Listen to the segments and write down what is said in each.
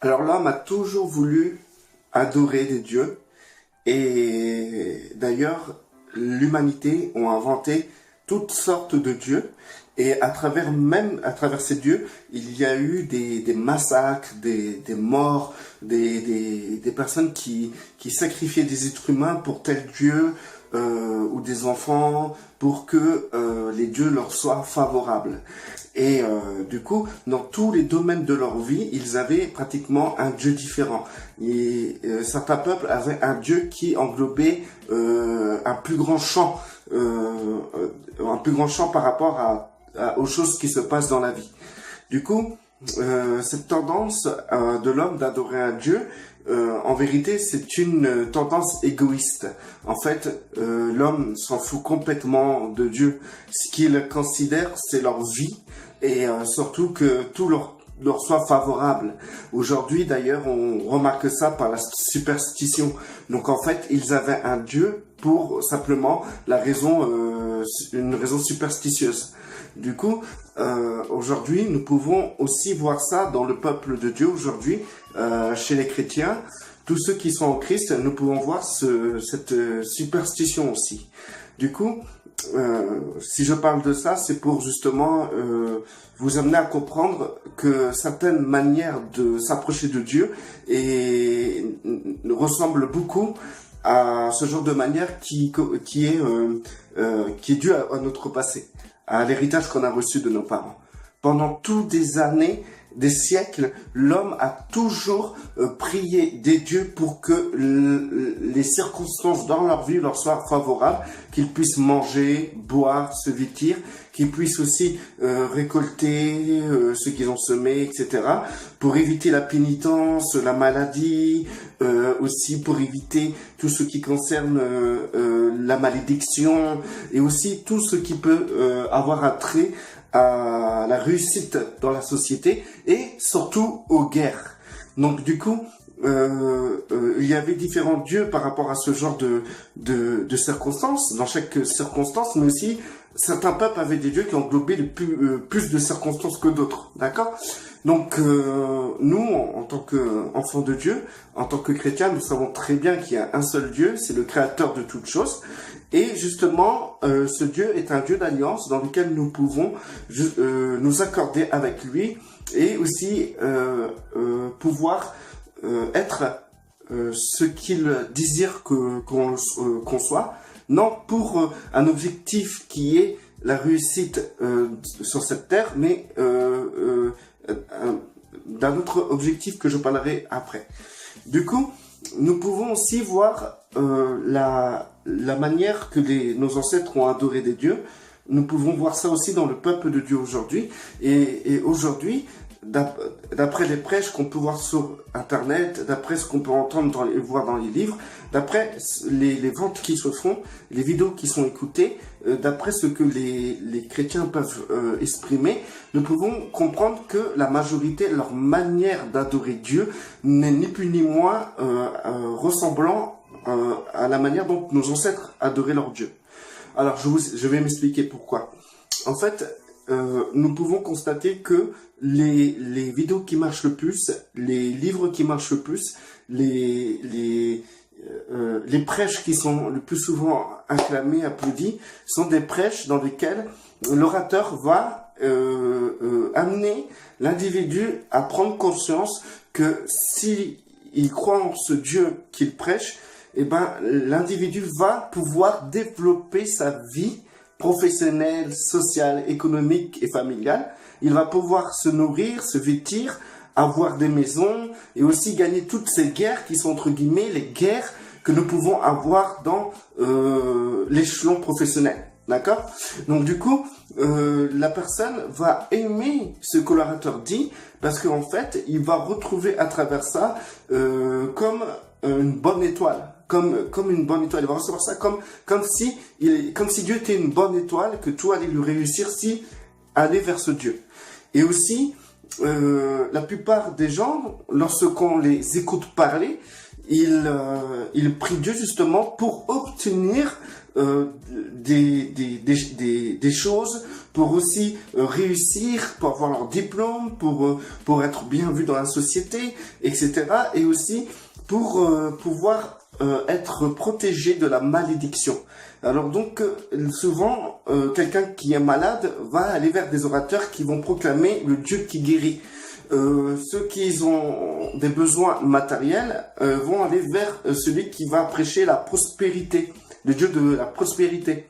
Alors l'homme a toujours voulu adorer des dieux et d'ailleurs l'humanité a inventé toutes sortes de dieux et à travers ces dieux il y a eu des massacres, des morts, des personnes qui sacrifiaient des êtres humains pour tel dieu ou des enfants pour que les dieux leur soient favorables. Et du coup, dans tous les domaines de leur vie, ils avaient pratiquement un dieu différent. Et certains peuples avaient un dieu qui englobait un plus grand champ par rapport aux choses qui se passent dans la vie. Du coup, cette tendance de l'homme d'adorer un dieu, en vérité, c'est une tendance égoïste. En fait, l'homme s'en fout complètement de Dieu. Ce qu'il considère, c'est leur vie et surtout que tout leur soit favorable. Aujourd'hui, d'ailleurs, on remarque ça par la superstition. Donc, en fait, ils avaient un Dieu pour simplement une raison superstitieuse. Du coup, aujourd'hui, nous pouvons aussi voir ça dans le peuple de Dieu aujourd'hui, chez les chrétiens. Tous ceux qui sont en Christ, nous pouvons voir cette superstition aussi. Du coup, si je parle de ça, c'est pour justement vous amener à comprendre que certaines manières de s'approcher de Dieu ressemblent beaucoup à ce genre de manière qui est due à notre passé, à l'héritage qu'on a reçu de nos parents. Pendant toutes des années, des siècles, l'homme a toujours prié des dieux pour que les circonstances dans leur vie leur soient favorables, qu'ils puissent manger, boire, se vêtir, qu'ils puissent aussi récolter ce qu'ils ont semé, etc. Pour éviter la pénitence, la maladie, aussi pour éviter tout ce qui concerne la malédiction et aussi tout ce qui peut avoir attrait à la réussite dans la société et surtout aux guerres. Donc du coup, il y avait différents dieux par rapport à ce genre de circonstances, dans chaque circonstance, mais aussi certains peuples avaient des dieux qui englobaient plus de circonstances que d'autres, d'accord? Donc nous, en tant qu'enfants de Dieu, en tant que chrétiens, nous savons très bien qu'il y a un seul Dieu, c'est le créateur de toutes choses. Et justement, ce Dieu est un Dieu d'alliance dans lequel nous pouvons nous accorder avec lui et aussi pouvoir être ce qu'il désire qu'on soit, non pour un objectif qui est la réussite sur cette terre, mais d'un autre objectif que je parlerai après. Du coup, nous pouvons aussi voir la manière que nos ancêtres ont adoré des dieux. Nous pouvons voir ça aussi dans le peuple de Dieu aujourd'hui. Et aujourd'hui, d'après les prêches qu'on peut voir sur Internet, d'après ce qu'on peut entendre voir dans les livres, d'après les ventes qui se font, les vidéos qui sont écoutées, d'après ce que les chrétiens peuvent exprimer, nous pouvons comprendre que la majorité, leur manière d'adorer Dieu n'est ni plus ni moins ressemblant à la manière dont nos ancêtres adoraient leur Dieu. Alors je vais m'expliquer pourquoi. En fait, nous pouvons constater que les vidéos qui marchent le plus, les livres qui marchent le plus, les prêches qui sont le plus souvent acclamés, applaudis, sont des prêches dans lesquels l'orateur va amener l'individu à prendre conscience que si il croit en ce Dieu qu'il prêche, eh ben l'individu va pouvoir développer sa vie professionnelle, sociale, économique et familiale. Il va pouvoir se nourrir, se vêtir, avoir des maisons et aussi gagner toutes ces guerres qui sont entre guillemets les guerres que nous pouvons avoir dans l'échelon professionnel. D'accord? Donc du coup, la personne va aimer ce que l'orateur dit parce qu'en fait, il va retrouver à travers ça comme une bonne étoile. Comme une bonne étoile, il va recevoir ça comme si Dieu était une bonne étoile, que tout allait lui réussir si aller vers ce Dieu. Et aussi, la plupart des gens, lorsqu'on les écoute parler, ils prient Dieu justement pour obtenir des choses pour aussi réussir, pour avoir leur diplôme, pour être bien vu dans la société, etc. Et aussi pour pouvoir être protégé de la malédiction. Alors donc, souvent, quelqu'un qui est malade va aller vers des orateurs qui vont proclamer le Dieu qui guérit. Ceux qui ont des besoins matériels vont aller vers celui qui va prêcher la prospérité, le Dieu de la prospérité.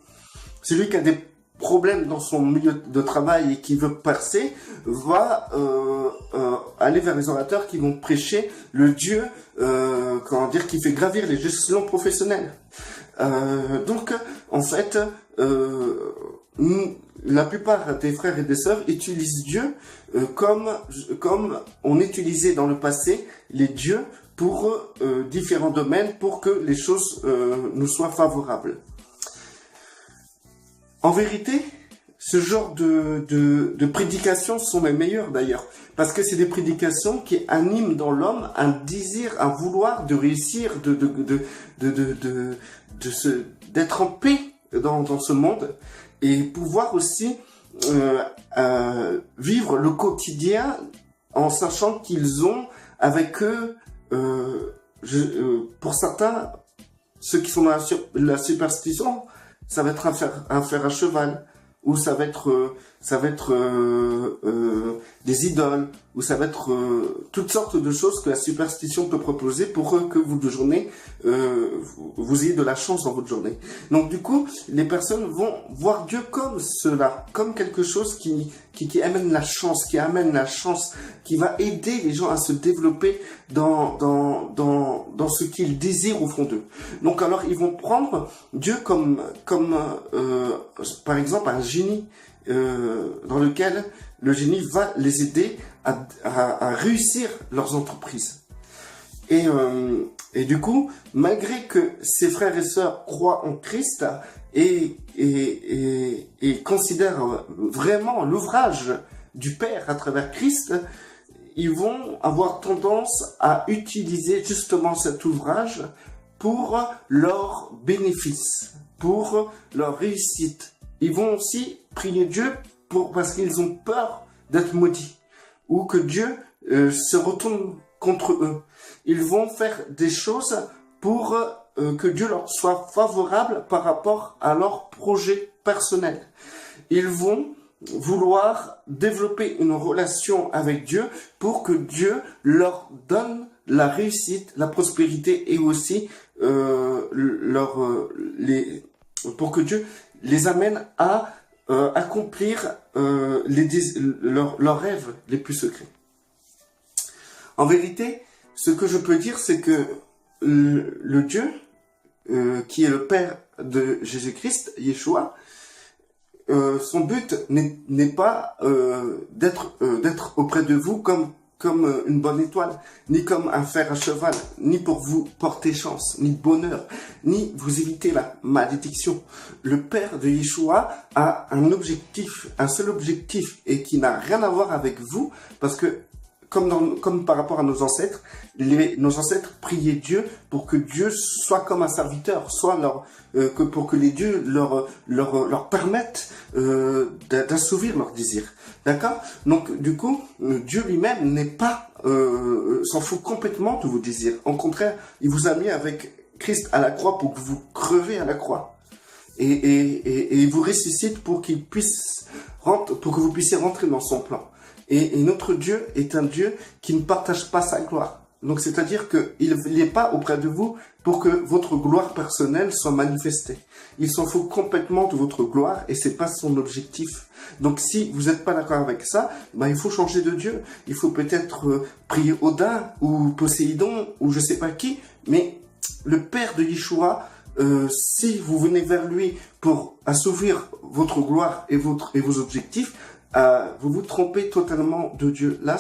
Celui qui a des problèmes dans son milieu de travail et qui veut percer va aller vers les orateurs qui vont prêcher le Dieu qui fait gravir les échelons professionnels. Donc, en fait, la plupart des frères et des sœurs utilisent Dieu comme on utilisait dans le passé les dieux pour différents domaines pour que les choses nous soient favorables. En vérité, ce genre de prédications sont les meilleures d'ailleurs, parce que c'est des prédications qui animent dans l'homme un désir, un vouloir de réussir, d'être en paix dans ce monde et pouvoir aussi vivre le quotidien en sachant qu'ils ont avec eux, pour certains, ceux qui sont dans la superstition, ça va être un fer à cheval, ou ça va être des idoles, ou ça va être toutes sortes de choses que la superstition peut proposer pour que votre journée, vous ayez de la chance dans votre journée. Donc du coup, les personnes vont voir Dieu comme cela, comme quelque chose qui amène la chance, qui va aider les gens à se développer dans ce qu'ils désirent au fond d'eux. Donc alors ils vont prendre Dieu comme par exemple un génie dans lequel le génie va les aider à réussir leurs entreprises. Et du coup, malgré que ces frères et sœurs croient en Christ et considèrent vraiment l'ouvrage du Père à travers Christ, ils vont avoir tendance à utiliser justement cet ouvrage pour leur bénéfice, pour leur réussite. Ils vont aussi prier Dieu parce qu'ils ont peur d'être maudits ou que Dieu se retourne contre eux. Ils vont faire des choses pour que Dieu leur soit favorable par rapport à leur projet personnel. Ils vont vouloir développer une relation avec Dieu pour que Dieu leur donne la réussite, la prospérité et aussi pour que Dieu les amène à accomplir leurs rêves les plus secrets. En vérité, ce que je peux dire, c'est que le Dieu, qui est le Père de Jésus-Christ, Yeshua, son but n'est pas d'être auprès de vous comme une bonne étoile, ni comme un fer à cheval, ni pour vous porter chance, ni bonheur, ni vous éviter la malédiction. Le Père de Yeshua a un seul objectif, et qui n'a rien à voir avec vous, parce que comme par rapport à nos ancêtres, nos ancêtres priaient Dieu pour que Dieu soit comme un serviteur, pour que les dieux leur permettent d'assouvir leurs désirs. D'accord? Donc du coup, Dieu lui-même n'est pas s'en fout complètement de vos désirs. Au contraire, il vous a mis avec Christ à la croix pour que vous crevez à la croix. Et il vous ressuscite pour que vous puissiez rentrer dans son plan. Et notre Dieu est un Dieu qui ne partage pas sa gloire. Donc, c'est-à-dire qu'il n'est pas auprès de vous pour que votre gloire personnelle soit manifestée. Il s'en fout complètement de votre gloire et c'est pas son objectif. Donc, si vous n'êtes pas d'accord avec ça, il faut changer de Dieu. Il faut peut-être prier Odin ou Poséidon ou je sais pas qui, mais le Père de Yeshua, si vous venez vers lui pour assouvir votre gloire et vos objectifs, vous vous trompez totalement de Dieu. Là,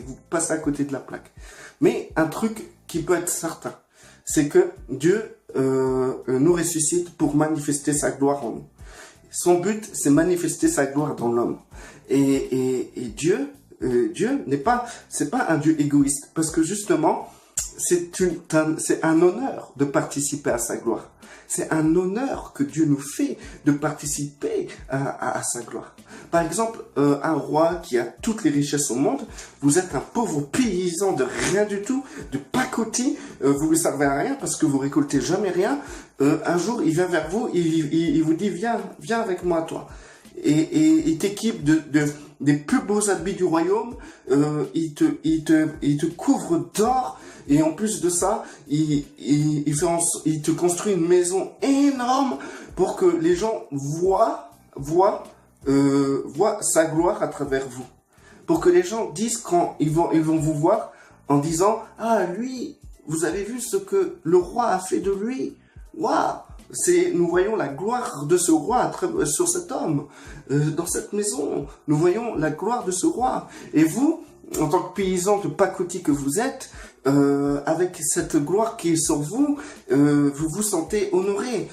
vous passez à côté de la plaque. Mais un truc qui peut être certain, c'est que Dieu nous ressuscite pour manifester sa gloire en nous. Son but, c'est manifester sa gloire dans l'homme. Et Dieu c'est pas un Dieu égoïste, parce que justement, c'est un honneur de participer à sa gloire. C'est un honneur que Dieu nous fait de participer à sa gloire. Par exemple, un roi qui a toutes les richesses au monde, vous êtes un pauvre paysan de rien du tout, de pacotille, vous ne servez à rien parce que vous récoltez jamais rien. Un jour, il vient vers vous, il vous dit, viens avec moi, toi. Et il t'équipe des plus beaux habits du royaume, il te couvre d'or, et en plus de ça, il te construit une maison énorme pour que les gens voient sa gloire à travers vous. Pour que les gens disent quand ils vont vous voir en disant, ah lui, vous avez vu ce que le roi a fait de lui, waouh! Nous voyons la gloire de ce roi sur cet homme, dans cette maison. Nous voyons la gloire de ce roi. Et vous, en tant que paysan de pacotille que vous êtes, avec cette gloire qui est sur vous, vous vous sentez honoré.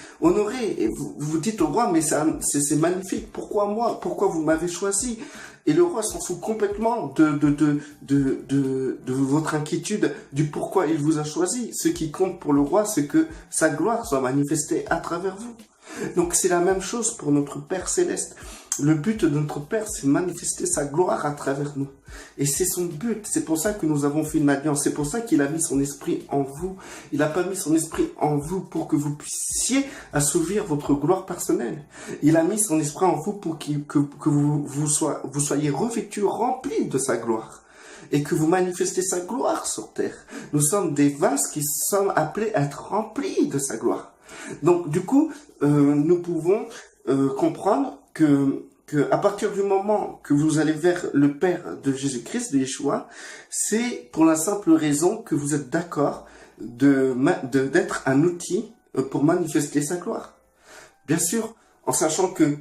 Et vous vous dites au roi, mais c'est magnifique. Pourquoi moi? Pourquoi vous m'avez choisi? Et le roi s'en fout complètement de votre inquiétude, du pourquoi il vous a choisi. Ce qui compte pour le roi, c'est que sa gloire soit manifestée à travers vous. Donc c'est la même chose pour notre Père Céleste. Le but de notre Père, c'est de manifester sa gloire à travers nous. Et c'est son but. C'est pour ça que nous avons fait une alliance. C'est pour ça qu'il a mis son esprit en vous. Il n'a pas mis son esprit en vous pour que vous puissiez assouvir votre gloire personnelle. Il a mis son esprit en vous pour que vous soyez revêtus, remplis de sa gloire. Et que vous manifestez sa gloire sur terre. Nous sommes des vases qui sommes appelés à être remplis de sa gloire. Donc, du coup, nous pouvons comprendre que à partir du moment que vous allez vers le Père de Jésus-Christ, de Yeshua, c'est pour la simple raison que vous êtes d'accord d'être un outil pour manifester sa gloire. Bien sûr, en sachant que,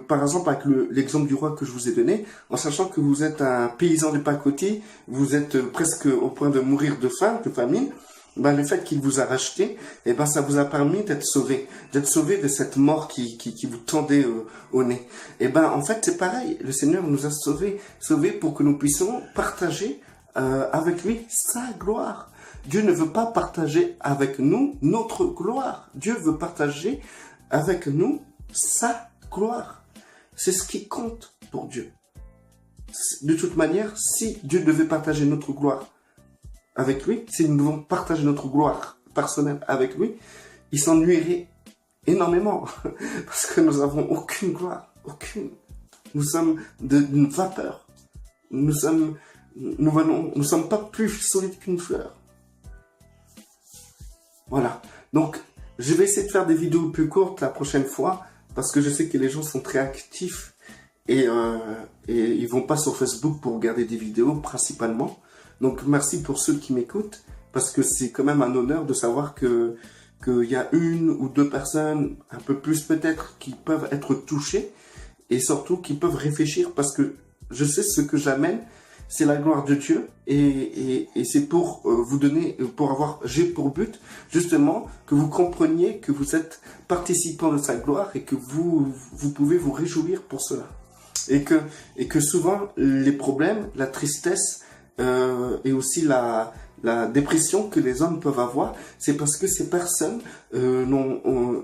par exemple, avec l'exemple du roi que je vous ai donné, en sachant que vous êtes un paysan de pacotille, vous êtes presque au point de mourir de faim, de famine, ben, le fait qu'il vous a racheté, eh ben, ça vous a permis d'être sauvé de cette mort qui vous tendait au nez. Eh ben, en fait, c'est pareil. Le Seigneur nous a sauvés pour que nous puissions partager avec lui sa gloire. Dieu ne veut pas partager avec nous notre gloire. Dieu veut partager avec nous sa gloire. C'est ce qui compte pour Dieu. De toute manière, si Dieu devait partager notre gloire avec lui, si nous devons partager notre gloire personnelle avec lui, il s'ennuierait énormément parce que nous n'avons aucune gloire, aucune. Nous sommes d'une vapeur. Nous sommes pas plus solides qu'une fleur. Voilà. Donc, je vais essayer de faire des vidéos plus courtes la prochaine fois parce que je sais que les gens sont très actifs et ils vont pas sur Facebook pour regarder des vidéos principalement. Donc, merci pour ceux qui m'écoutent, parce que c'est quand même un honneur de savoir qu'il y a une ou deux personnes, un peu plus peut-être, qui peuvent être touchées, et surtout qui peuvent réfléchir, parce que je sais ce que j'amène, c'est la gloire de Dieu, et c'est pour vous donner, j'ai pour but, justement, que vous compreniez que vous êtes participants de sa gloire, et que vous pouvez vous réjouir pour cela. Et que souvent, les problèmes, la tristesse, et aussi la dépression que les hommes peuvent avoir, c'est parce que ces personnes n'ont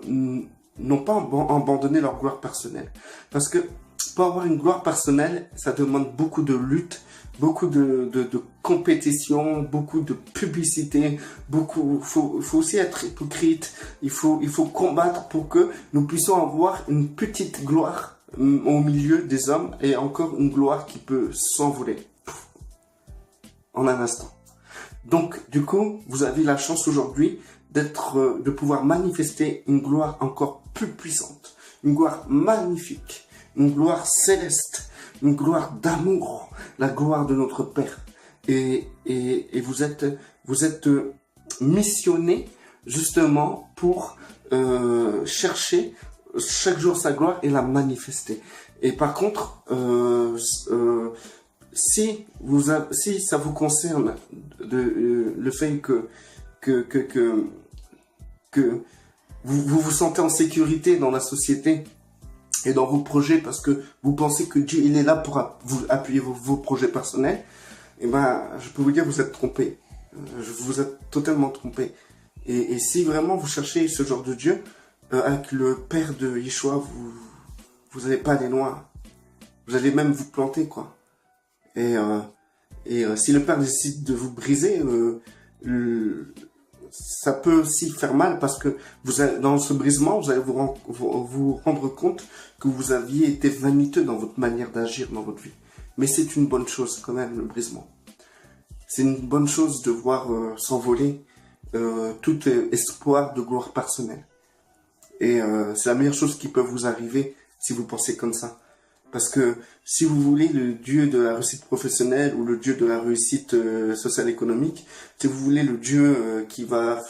pas abandonné leur gloire personnelle. Parce que pour avoir une gloire personnelle, ça demande beaucoup de lutte, beaucoup de compétition, beaucoup de publicité, faut aussi être hypocrite, il faut combattre pour que nous puissions avoir une petite gloire au milieu des hommes, et encore une gloire qui peut s'envoler en un instant. Donc, du coup, vous avez la chance aujourd'hui de pouvoir manifester une gloire encore plus puissante, une gloire magnifique, une gloire céleste, une gloire d'amour, la gloire de notre Père. Et vous êtes missionné justement pour chercher chaque jour sa gloire et la manifester. Et par contre, si ça vous concerne le fait que vous vous sentez en sécurité dans la société et dans vos projets parce que vous pensez que Dieu il est là pour vous appuyer vos projets personnels, eh ben je peux vous dire vous êtes trompé. vous êtes totalement trompé. Et si vraiment vous cherchez ce genre de Dieu, avec le Père de Yeshua, vous n'allez pas aller loin. Vous allez même vous planter, quoi. Et si le Père décide de vous briser, ça peut aussi faire mal parce que dans ce brisement, vous allez vous rendre compte que vous aviez été vaniteux dans votre manière d'agir dans votre vie. Mais c'est une bonne chose quand même, le brisement. C'est une bonne chose de voir s'envoler tout espoir de gloire personnelle. Et c'est la meilleure chose qui peut vous arriver si vous pensez comme ça. Parce que si vous voulez le Dieu de la réussite professionnelle ou le Dieu de la réussite sociale économique, si vous voulez le Dieu qui va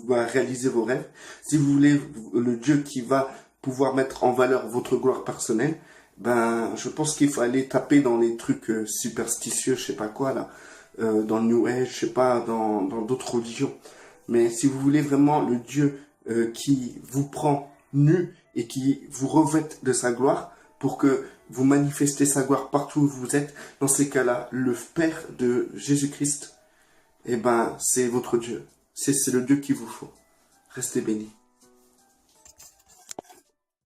réaliser vos rêves, si vous voulez le Dieu qui va pouvoir mettre en valeur votre gloire personnelle, ben je pense qu'il faut aller taper dans les trucs superstitieux, je sais pas quoi là, dans le New Age, je sais pas, dans d'autres religions. Mais si vous voulez vraiment le Dieu qui vous prend nu et qui vous revête de sa gloire, pour que vous manifestez sa gloire partout où vous êtes, dans ces cas-là, le Père de Jésus-Christ, eh ben, c'est votre Dieu. C'est le Dieu qu'il vous faut. Restez bénis.